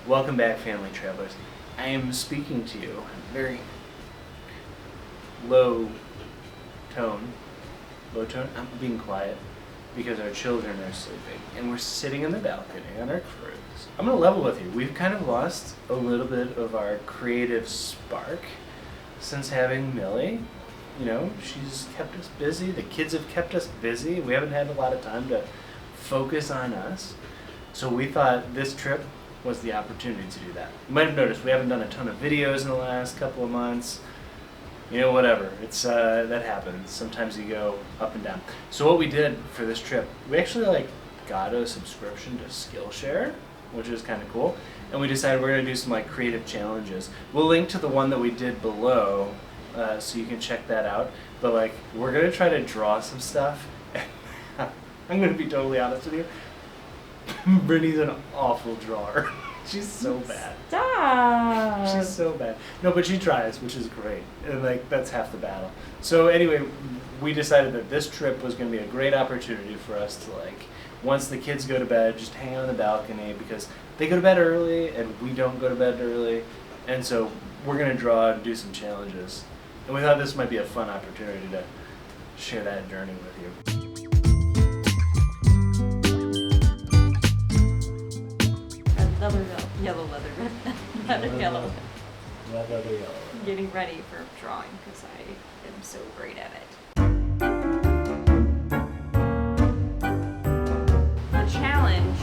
Welcome back, family travelers. I am speaking to you in very low tone. I'm being quiet because our children are sleeping and we're sitting in the balcony on our cruise. I'm gonna level with you. We've kind of lost a little bit of our creative spark since having Millie. You know, she's kept us busy. The kids have kept us busy. We haven't had a lot of time to focus on us. So we thought this trip was the opportunity to do that. You might have noticed we haven't done a ton of videos in the last couple of months. You know, whatever. It's that happens. Sometimes you go up and down. So what we did for this trip, we actually got a subscription to Skillshare, which is kind of cool. And we decided we're gonna do some creative challenges. We'll link to the one that we did below, so you can check that out. But we're gonna try to draw some stuff. I'm gonna be totally honest with you. Brittany's an awful drawer. She's so bad. Stop. She's so bad. No, but she tries, which is great. And that's half the battle. So anyway, we decided that this trip was going to be a great opportunity for us to once the kids go to bed, just hang out on the balcony because they go to bed early and we don't go to bed early. And so we're going to draw and do some challenges. And we thought this might be a fun opportunity to share that journey with you. Yellow leather yellow. Leather yellow. I'm getting ready for drawing because I am so great at it. The challenge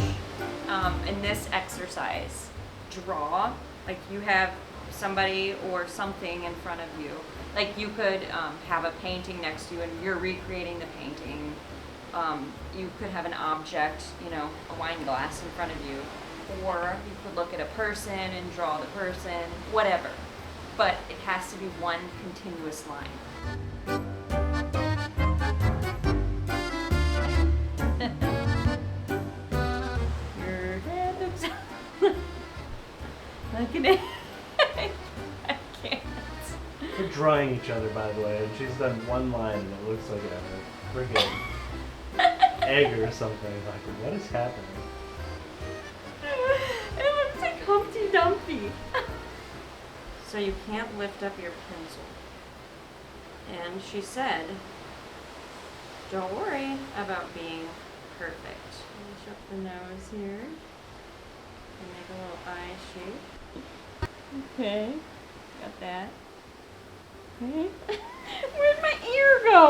in this exercise, draw, you have somebody or something in front of you. You could have a painting next to you and you're recreating the painting. You could have an object, a wine glass in front of you. Or you could look at a person and draw the person, whatever. But it has to be one continuous line. Your head looks like an I can't. We're drawing each other, by the way, and she's done one line and it looks like a friggin' egg or something. What is happening? It looks like Humpty Dumpty. So you can't lift up your pencil. And she said, don't worry about being perfect. Finish up the nose here. And make a little eye shape. Okay. Got that. Okay. Where'd my ear go?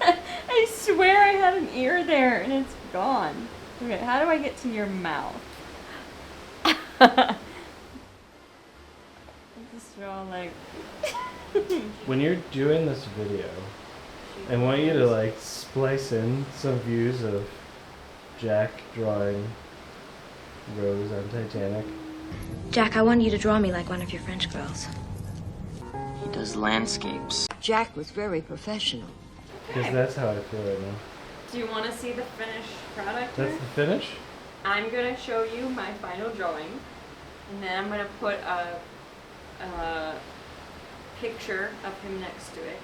I swear I had an ear there and it's gone. Okay, how do I get to your mouth? Just draw When you're doing this video, I want you to splice in some views of Jack drawing Rose on Titanic. Jack, I want you to draw me like one of your French girls. He does landscapes. Jack was very professional. Because that's how I feel right now. Do you want to see the finished product That's here? the finish? I'm going to show you my final drawing, and then I'm going to put a picture of him next to it,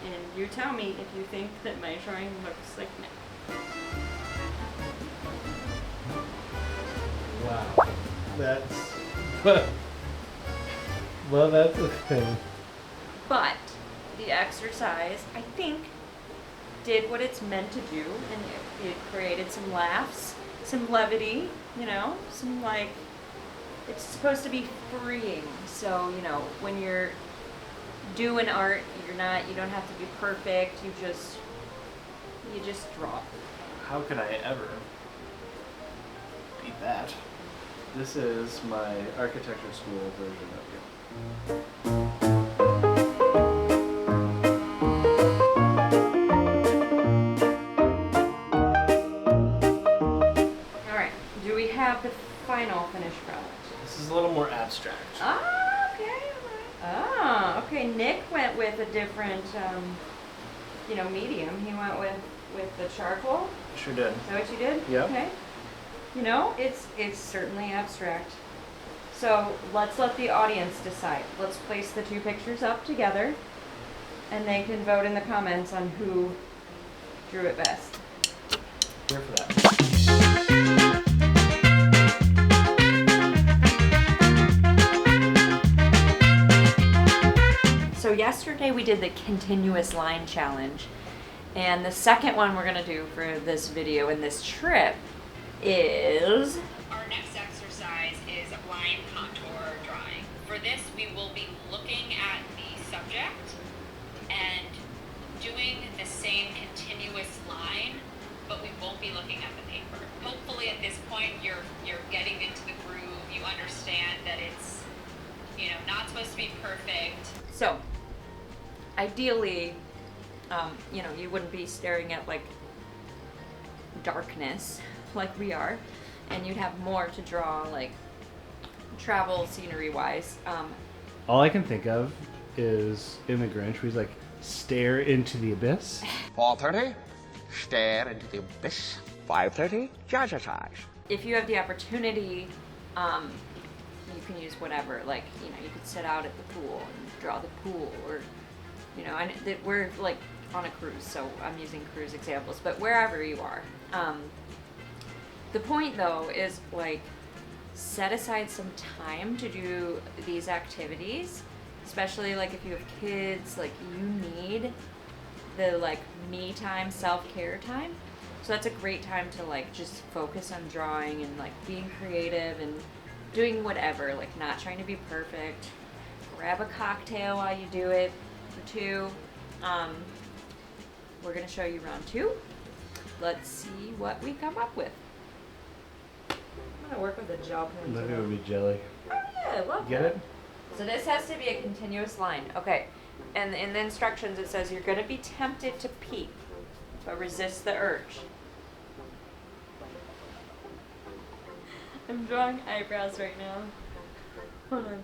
and you tell me if you think that my drawing looks like me. Wow. That's... well, that's the thing. But the exercise, I think, did what it's meant to do, and it created some laughs, some levity, some it's supposed to be freeing. So, when you're doing art, you don't have to be perfect, you just draw. How could I ever beat that? This is my architecture school version of you. The final finished product. This is a little more abstract. Ah, okay. Ah, okay. Nick went with a different, medium. He went with the charcoal. Sure did. Is that what you did? Yeah. Okay. It's certainly abstract. So let's let the audience decide. Let's place the two pictures up together, and they can vote in the comments on who drew it best. Here for that. yesterday we did the continuous line challenge. And the second one we're gonna do for this video and this trip is... Our next exercise is line contour drawing. For this, we will be looking at the subject and doing the same continuous line, but we won't be looking at the paper. Hopefully at this point you're getting into the groove, you understand that it's, you know, not supposed to be perfect. So, ideally, you know, you wouldn't be staring at like darkness like we are, and you'd have more to draw, like travel scenery wise. All I can think of is in The Grinch, where he's like, stare into the abyss. 4:30, stare into the abyss. 5:30, jazzercise. If you have the opportunity, you can use whatever. Like, you know, you could sit out at the pool and draw the pool, or, you know, we're like on a cruise, so I'm using cruise examples, but wherever you are. The point though is, like, set aside some time to do these activities, especially like if you have kids. Like, you need the like me time, self-care time. So that's a great time to like just focus on drawing and like being creative and doing whatever, like not trying to be perfect. Grab a cocktail while you do it for two. We're gonna show you round 2. Let's see what we come up with. I'm gonna work with a gel pen. Maybe it would be jelly. Oh yeah, I love Get that. it? So this has to be a continuous line. Okay. And in the instructions it says you're gonna be tempted to peek, but resist the urge. I'm drawing eyebrows right now. Hold on.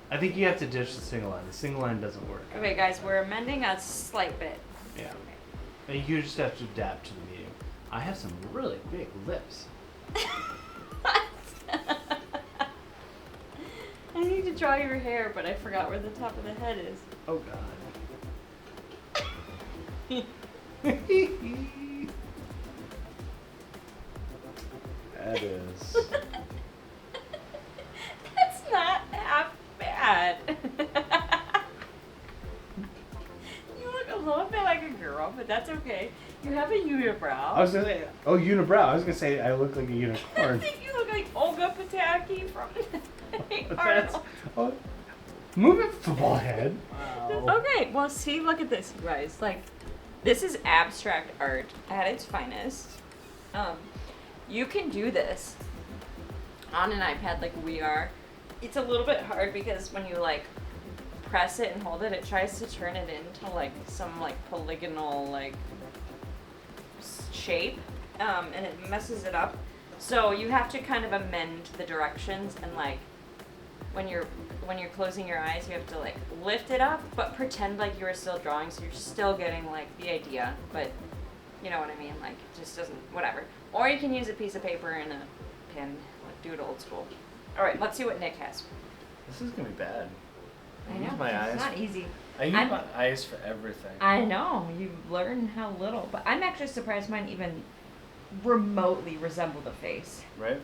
I think you have to ditch the single line. The single line doesn't work. Okay guys, we're amending a slight bit. Yeah. And you just have to adapt to the medium. I have some really big lips. I need to draw your hair, but I forgot where the top of the head is. Oh god. That is. That's not half bad. You look a little bit like a girl, but that's okay. You have a unibrow. I was gonna say, oh, unibrow. I was gonna say I look like a I unicorn. think you look like Olga Pataki from That's, oh, move it, football head. Wow. Okay, well, see, look at this, you guys. Like, this is abstract art at its finest. You can do this on an iPad like we are. It's a little bit hard because when you like press it and hold it, it tries to turn it into like some like polygonal like shape, and it messes it up. So you have to kind of amend the directions, and like when you're closing your eyes, you have to like lift it up, but pretend like you are still drawing, so you're still getting like the idea, but you know what I mean, like it just doesn't, whatever. Or you can use a piece of paper and a pen, like do it old school. All right, let's see what Nick has. This is gonna be bad. I use know, my eyes. it's not easy. I use my eyes for everything. I know, you learn how little, but I'm actually surprised mine even remotely resemble the face. Right?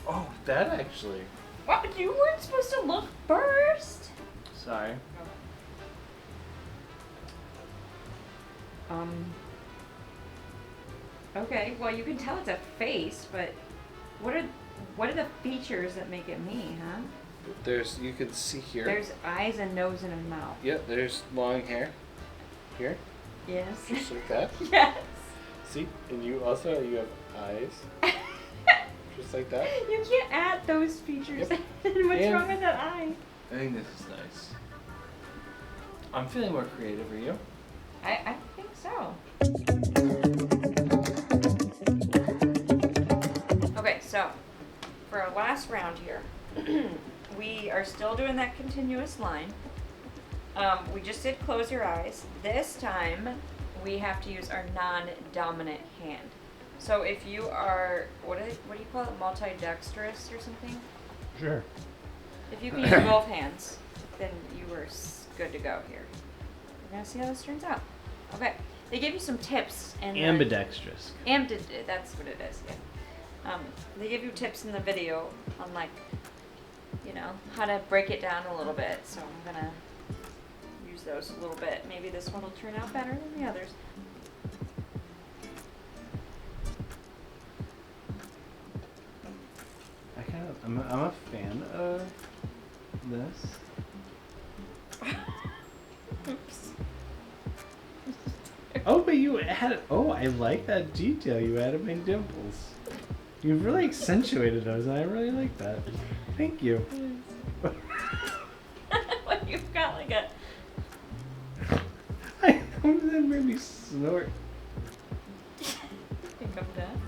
Oh, that actually. What? You weren't supposed to look first. Sorry. Okay, well you can tell it's a face, but what are the features that make it me, huh? There's, you can see here. There's eyes, a nose, and a mouth. Yep, there's long hair. Here. Yes. Just like that. Yes. See? And you also, you have eyes. Just like that. You can't add those features. Yep. What's And- wrong with that eye? I think this is nice. I'm feeling more creative. Are you? I think so. Okay, so for our last round here, we are still doing that continuous line. We just did close your eyes. This time we have to use our non-dominant hand. So if you are, what do you call it, multidextrous or something? Sure. If you can use both hands, then you are good to go here. We're gonna see how this turns out. Okay, They gave you some tips and Ambidextrous. That's what it is. Yeah. They give you tips in the video on like, you know, how to break it down a little bit. So I'm gonna use those a little bit. Maybe this one will turn out better than the others. I'm a fan of this. Oops. Oh, but you added. Oh, I like that detail. You added my dimples. You've really accentuated those, and I really like that. Thank you. Well, you've got like a. That made me snort. Think I'm done.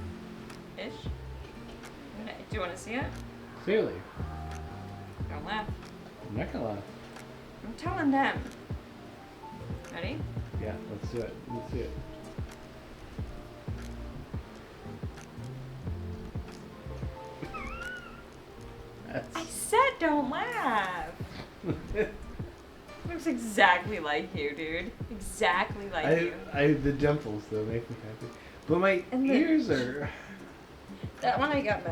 Ish. Okay, do you want to see it? Clearly. Don't laugh. I'm not gonna laugh. I'm telling them. Ready? Yeah, let's do it. Let's see it. I said don't laugh. Looks exactly like you, dude. Exactly like you. The dimples though make me happy, but my And the- ears are. That one got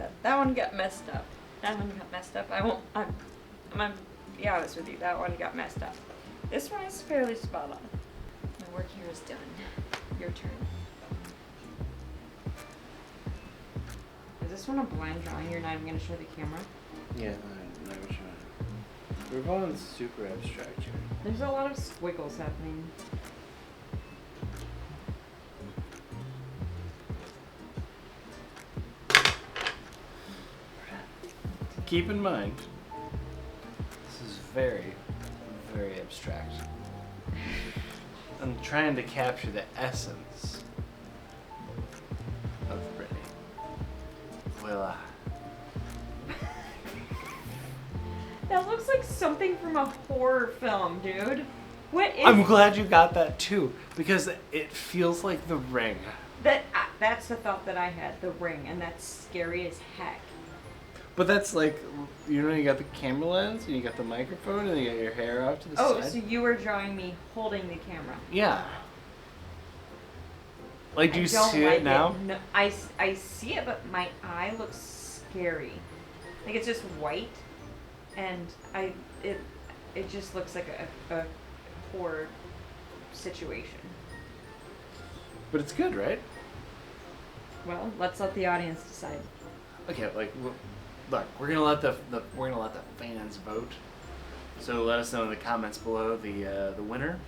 messed up. That one got messed up. I'm gonna be honest with you. That one got messed up. This one is fairly spot on. My work here is done. Your turn. Is this one a blind drawing? You're not even gonna show the camera? Yeah, I'm not trying. We're going super abstract here. There's a lot of squiggles happening. Keep in mind, this is very, very abstract. I'm trying to capture the essence of Brittany. Voila. That looks like something from a horror film, dude. What is I'm glad you got that too, because it feels like The Ring. that? That's the thought that I had. The Ring, and that's scary as heck. But that's like, you know, you got the camera lens, and you got the microphone, and you got your hair off to the Oh, side. so you were drawing me holding the camera. Yeah. Like, do you I don't see like it now? No, I see it, but my eye looks scary. Like it's just white, and it just looks like a horror situation. But it's good, right? Well, let's let the audience decide. Okay, like, look, we're gonna let the fans vote. So let us know in the comments below the winner.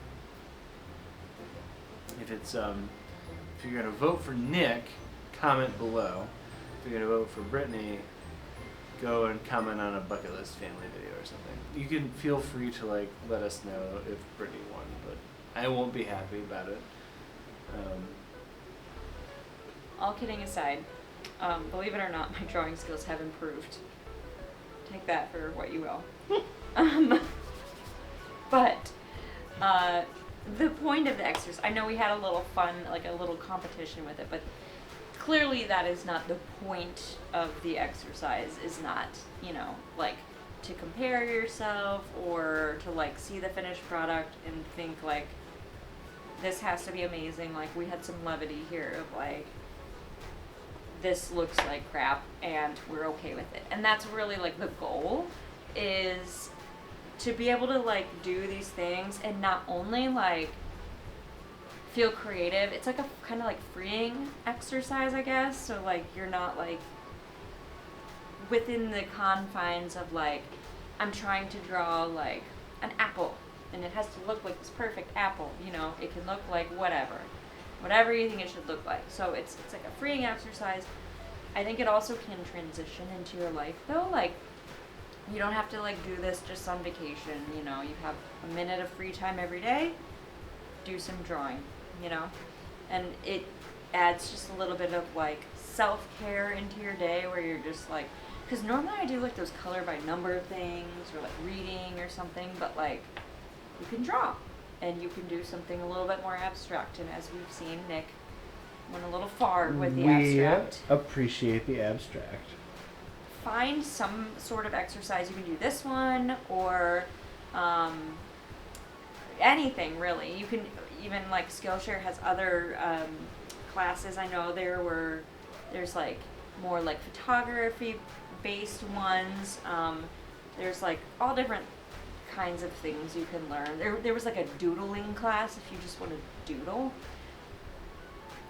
If it's if you're gonna vote for Nick, comment below. If you're gonna vote for Brittany, go and comment on a bucket list family video or something. You can feel free to like let us know if Brittany won, but I won't be happy about it. All kidding aside, believe it or not, my drawing skills have improved. Take that for what you will. But the point of the exercise, I know we had a little fun, like a little competition with it, but clearly that is not the point of the exercise, is not, you know, like to compare yourself or to like see the finished product and think like this has to be amazing. Like we had some levity here of like, this looks like crap and we're okay with it. And that's really like the goal, is to be able to like do these things and not only like feel creative, it's like a kind of like freeing exercise, I guess. So like you're not like within the confines of like, I'm trying to draw like an apple and it has to look like this perfect apple, you know, it can look like whatever you think it should look like. So it's like a freeing exercise. I think it also can transition into your life though. Like you don't have to like do this just on vacation, you know, you have a minute of free time every day, do some drawing, you know, and it adds just a little bit of like self-care into your day where you're just like, because normally I do like those color by number things or like reading or something, but like you can draw and you can do something a little bit more abstract. And as we've seen, Nick went a little far with the abstract. Appreciate the abstract. Find some sort of exercise. You can do this one or anything really. even like Skillshare has other classes. I know there's like more like photography based ones. There's like all different kinds of things you can learn. There was like a doodling class if you just want to doodle,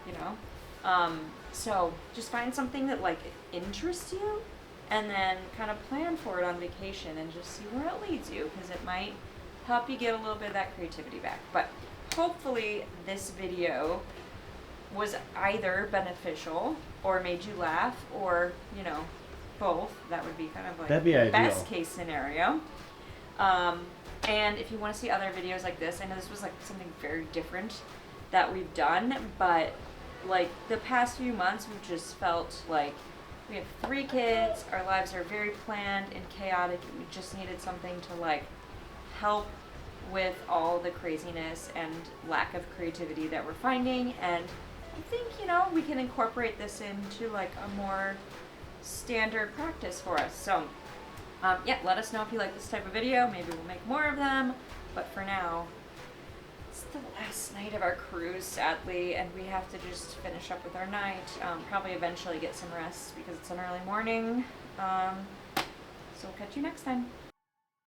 you know. So just find something that like interests you, and then kind of plan for it on vacation and just see where it leads you, because it might help you get a little bit of that creativity back. But hopefully this video was either beneficial or made you laugh, or, you know, both. That would be kind of like That'd be the ideal. best case scenario. And if you want to see other videos like this, I know this was like something very different that we've done, but like the past few months we've just felt like we have 3 kids, our lives are very planned and chaotic, and we just needed something to like help with all the craziness and lack of creativity that we're finding. And I think, you know, we can incorporate this into like a more standard practice for us. So yeah, let us know if you like this type of video. Maybe we'll make more of them, but for now it's the last night of our cruise, sadly, and we have to just finish up with our night. Probably eventually get some rest because it's an early morning. So we'll catch you next time.